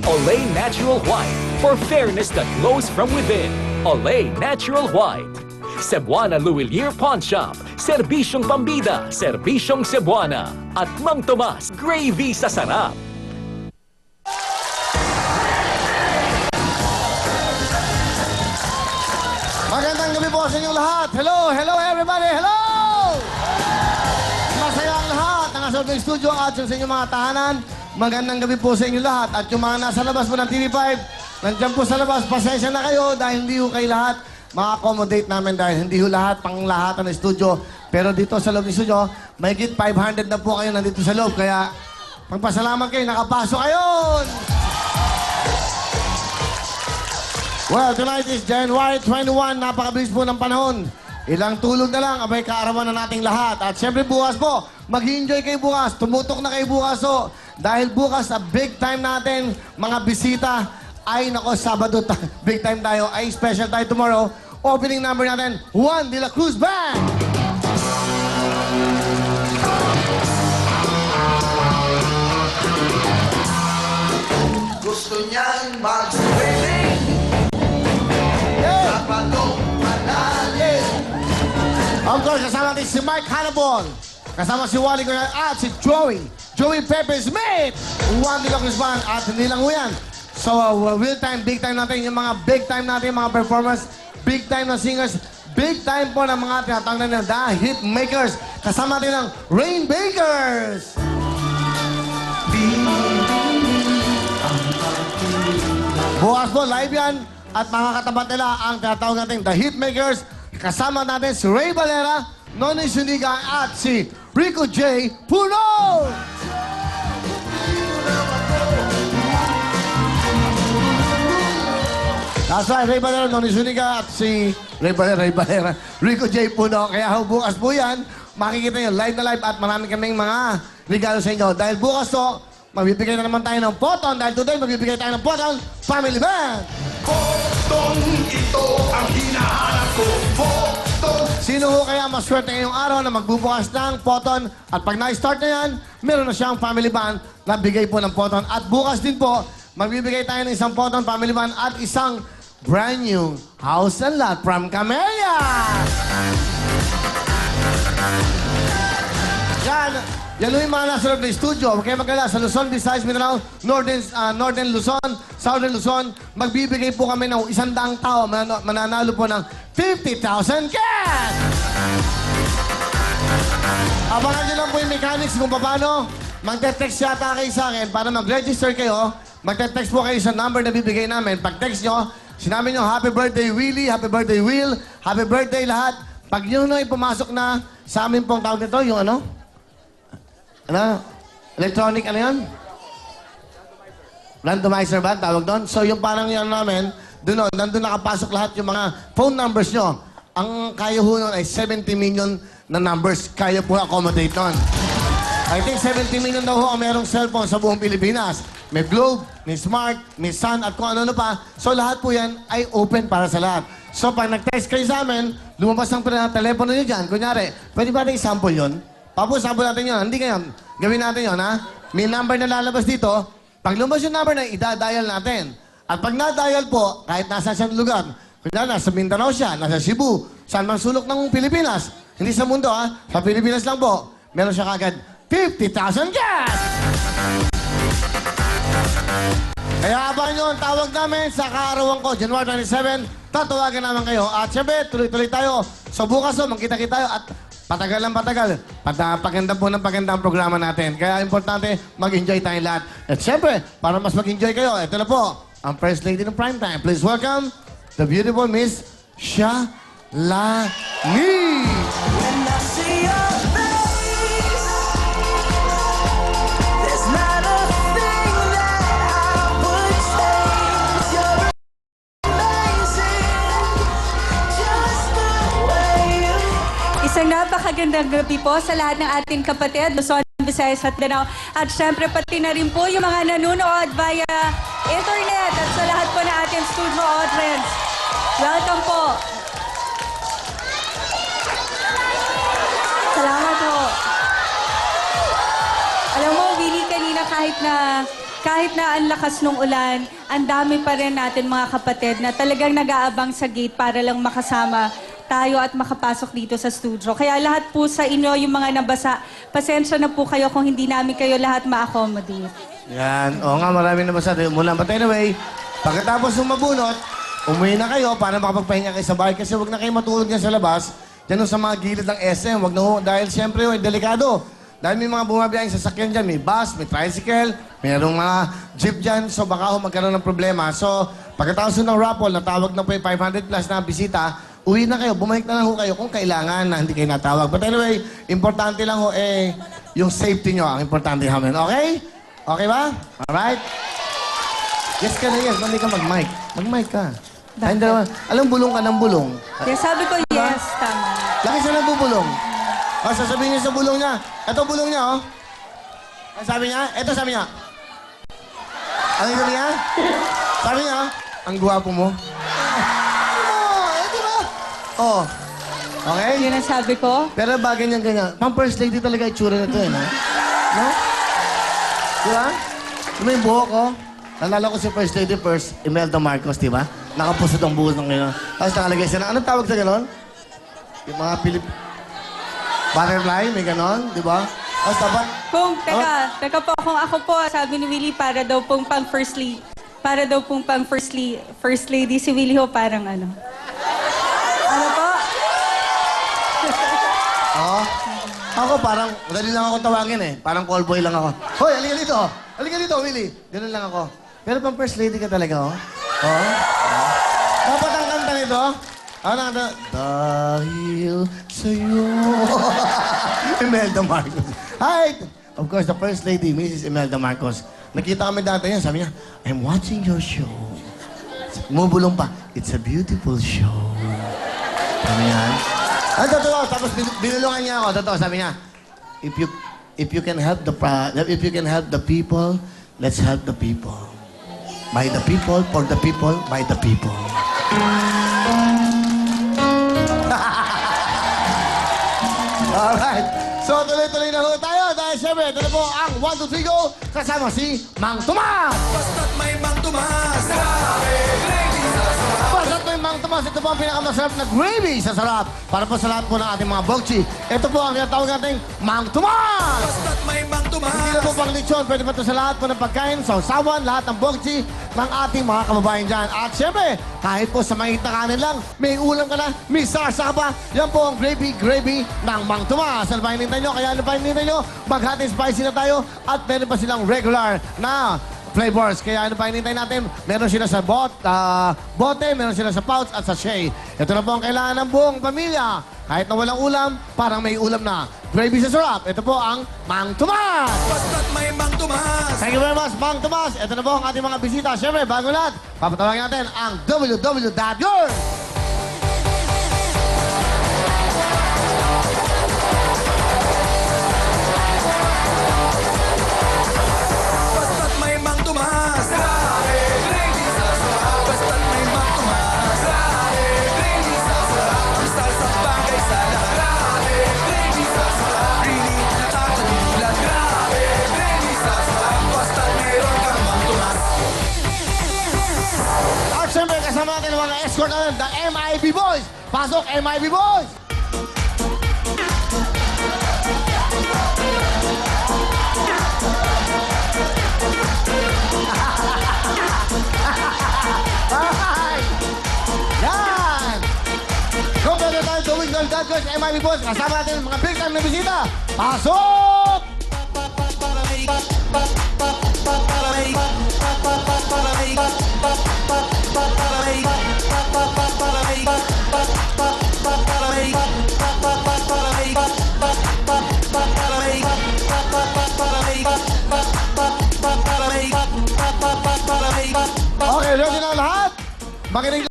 Olay Natural White for fairness that glows from within. Olay Natural White. Cebuana Luwilier Pawn Shop, Serbisyong Pambida, Serbisyong Cebuana, at Mang Tomas, Gravy sa Sarap. Magandang gabi po sa inyong lahat. Hello, hello everybody, hello! Masaya ang lahat ng nasa ng studio at sa inyong mga tahanan. Magandang gabi po sa inyong lahat. At yung mga nasa labas po ng TV5, nandiyan po sa labas, pasensya na kayo dahil hindi ho kayo lahat ma-accommodate namin dahil hindi ho lahat pang lahat ng studio. Pero dito sa loob ng studio, may higit 500 na po kayo nandito sa loob. Kaya pagpasalamat kayo, nakapasok kayo! Well, tonight is January 21. Napakabilis po ng panahon. Ilang tulog na lang, abay kaarawan na nating lahat. At syempre bukas po, mag-enjoy kayo bukas. Tumutok na kayo bukas o. Dahil bukas, a big time natin, mga bisita. Ay, nako, Sabado, big time tayo. Ay, special tayo tomorrow. Opening number natin, Juan de la Cruz Band. Gusto niyang mag-swimming sa bagong malalim. Of course, kasama natin si Mike Hannibal. Kasama si Wally Goyan at si Joey Pepe Smith. Juan de la Cruz Band at hindi lang ho yan. So, real time, big time natin, yung mga big time natin, mga performance, big time na singers, big time po ng mga tinatawag na The Hit Makers. Kasama natin ng Rain Bakers. Bukas po, live yan. At mga katapat nila ang tinatawag natin The Hit Makers. Kasama natin si Ray Valera, Noni Suniga at si Rico J. Puno! That's right, Ray Valera, Noni Suniga at si Ray Valera, Rico J. Puno. Kaya bukas po yan, makikita nyo live na live at marami kaming mga regalo sa inyo. Dahil bukas to, magbibigay na naman tayo ng Poton. Dahil today, magbibigay tayo ng Poton Family Band. Potong ito ang hinahanap ko. Potong. Sino ho kaya maswerte ngayong araw na magbubukas ng Poton? At pag na-start na yan, meron na siyang Family Band na bigay po ng Poton. At bukas din po, magbibigay tayo ng isang Poton Family Band at isang brand new house and lot from Camellia. Yan yung mga nasa loob ng studio. Huwag kayo magkala sa Luzon, Visayas, Mindanao, Northern Luzon, Southern Luzon. Magbibigay po kami ng 100 tao. Mananalo po ng 50,000 cash! Abangan nyo lang po yung mechanics kung paano. Magte-text yata kayo sa akin para mag-register kayo. Magte-text po kayo sa number na bibigay namin. Pag-text nyo, sinabi nyo, Happy Birthday Willie, Happy Birthday Will, Happy Birthday lahat. Pag yun ay pumasok na sa amin pong tawag nito, yung ano? Electronic, ano yun? Randomizer ba? Tawag doon? So, yung parang yan namin, nandun nakapasok lahat yung mga phone numbers nyo. Ang kaya ho nun ay 70 million na numbers. Kaya po accommodate nun. I think 70 million daw ho ang merong cellphone sa buong Pilipinas. May Globe, may Smart, may Sun, at kung ano pa. So, lahat po yan ay open para sa lahat. So, pag nag-text kayo sa amin, lumabas ang telepono nyo dyan. Kunyari, pwede ba natin sample yun? Sample natin yun. Hindi ngayon. Gawin natin yun, ha? May number na lalabas dito. Pag lumabas yung number na, idadial natin. At pag na-dial po, kahit nasa siyang lugar, kunyari, nasa Mindanao siya, nasa Cebu, saan man sulok ng Pilipinas. Hindi sa mundo, ha? Sa Pilipinas lang po. Meron siya kagad 50,000 cash! Kaya abangan nyo ang tawag namin sa kaarawan ko, January 27. Tatawagan naman kayo. At syempre, tuloy-tuloy tayo. So bukas, magkita-kita tayo at patagal lang patagal. Paganda po ng paganda ang programa natin. Kaya importante, mag-enjoy tayong lahat. At syempre, para mas mag-enjoy kayo, ito na po, ang First Lady ng Primetime. Please welcome the beautiful Miss Shalani. When I see your face, there's not a thing that I would change. You're amazing, just the way you are. Isang napakagandang gabi po sa lahat ng ating kapatid, Luzon, Visayas at Mindanao. At syempre pati na rin po yung mga nanonood via internet at sa lahat po na ating studio audience. Welcome po. Salamat po. Alam mo, Willie, kanina kahit na kahit na ang lakas ng ulan, ang dami pa rin natin mga kapatid na talagang nag-aabang sa gate para lang makasama tayo at makapasok dito sa studio. Kaya lahat po sa inyo, yung mga nabasa, pasensya na po kayo kung hindi namin kayo lahat ma-accommodate. Yan. Oo nga, maraming nabasa muna. But anyway, pagkatapos ng mabunot, umuwi na kayo para makapagpahinga kayo sa bahay kasi huwag na kayo matulog yan sa labas. Diyan sa mga gilid ng SM, wag na ho. Dahil siyempre, delikado. Dahil may mga bumabiyahing sasakyan dyan, may bus, may tricycle, mayroong mga jeep dyan, so baka ho magkaroon ng problema. So, pagkatapos ng raffle, natawag na po yung 500 plus na bisita, uwi na kayo, bumalik na lang ho kayo kung kailangan na hindi kayo natawag. But anyway, importante lang ho yung safety nyo, ang importante namin. Okay? Okay ba? Alright? Yes ka na yes, mali ka mag-mic. Mag-mic ka. Ay, hindi naman. Alam, bulong ka ng bulong. Kaya sabi ko, yes, tama. Laki siya nagbubulong. O, sasabihin niya sa bulong niya. Ito bulong niya, oh. Ang sabi niya? Ito sabi niya. Ano yung sabi niya? Sabi niya, ang guwapo mo. Di ba? Oh. Okay? Yun ang sabi ko. Pero bagay niyang ganyan. Pang first lady talaga itsura na ito, no? No? Di ba? Di ba yung buhok, oh? Nalala ko si First Lady Imelda Marcos, di ba? Nakapusot ang buhok ng gano'n. Tapos nakalagay siya na, anong tawag sa gano'n? Yung mga butterfly, may gano'n, di ba? Tapos dapat... Teka po, kung ako po, sabi ni Willie, para daw pong pang first lady, si Willie ho parang ano. Ano po? Oo. Ako parang, madali lang ako tawagin eh. Parang callboy lang ako. Hoy, halika dito. Halika dito, Willie. Ganun lang ako. Pero pang first lady ka talaga, oh. Oo. Dapat ang kanta nito, ano ang kanta? Dahil sa'yo. Imelda Marcos. Hi! Of course, the first lady, Mrs. Imelda Marcos. Nakita kami dati yan. Sabi niya, I'm watching your show. Mubulong pa, it's a beautiful show. Sabi niya, ay, totoo. Tapos binulungan niya ako. Totoo, sabi niya, if you can help the people, let's help the people. By the people, for the people, by the people. Alright. So, tuloy-tuloy na ho tayo dahil siyempre, ito na po ang 1, 2, 3, go! Kasama si Mang Tomas! Basta't may Mang Tomas. Basta't may Mang Tomas, ito po ang pinakamasarap na gravy sa sarap. Para po sa lahat po ng ating mga bokchi. Ito po ang tinatawag nating Mang Tomas! Basta't may Mang Tomas. Hindi na po pang lechon, pwede pa ito sa lahat po ng pagkain, sausawan, lahat ng bokchi ng ating mga kababayan dyan. At siyempre, kahit po sa mangit na kanin lang, may ulam ka na, may sarsa ka pa, yan po ang gravy ng Mang Tomas. Ano pa hinintay nyo? Kaya ano pa hinintay nyo? Mag-hot and spicy na tayo at meron pa silang regular na flavors. Kaya ano pa hinintay natin? Meron sila sa bote, meron sila sa pouch at sa sachet. Ito na po ang kailangan ng buong pamilya. Kahit na walang ulam, parang may ulam na. Gravy sa sarap. Ito po ang Mang Tomas! Basta't may Mang Tomas. Thank you very much, Mang Tomas. Ito na po ang ating mga bisita. Siyempre, bago lahat, papatawagin natin ang www.girl. Basta't may Mang Tomas. Basta't may Mang Tomas. Gravy sa sarap. Salsa bagay sa lahat. Gravy sa sarap. Really nakakalimutan. Gravy sa sarap. Basta't meron kang Mang Tomas. At siyempre, kasama natin ang mga escort natin, the MIB Boys. Pasok, MIB Boys! Hi! Yan! Kompleto tayo tuwing ng God Coach MIB Boys. Kasama natin ang mga big time na bisita. Pasok! Okay, ready na lahat? Makinig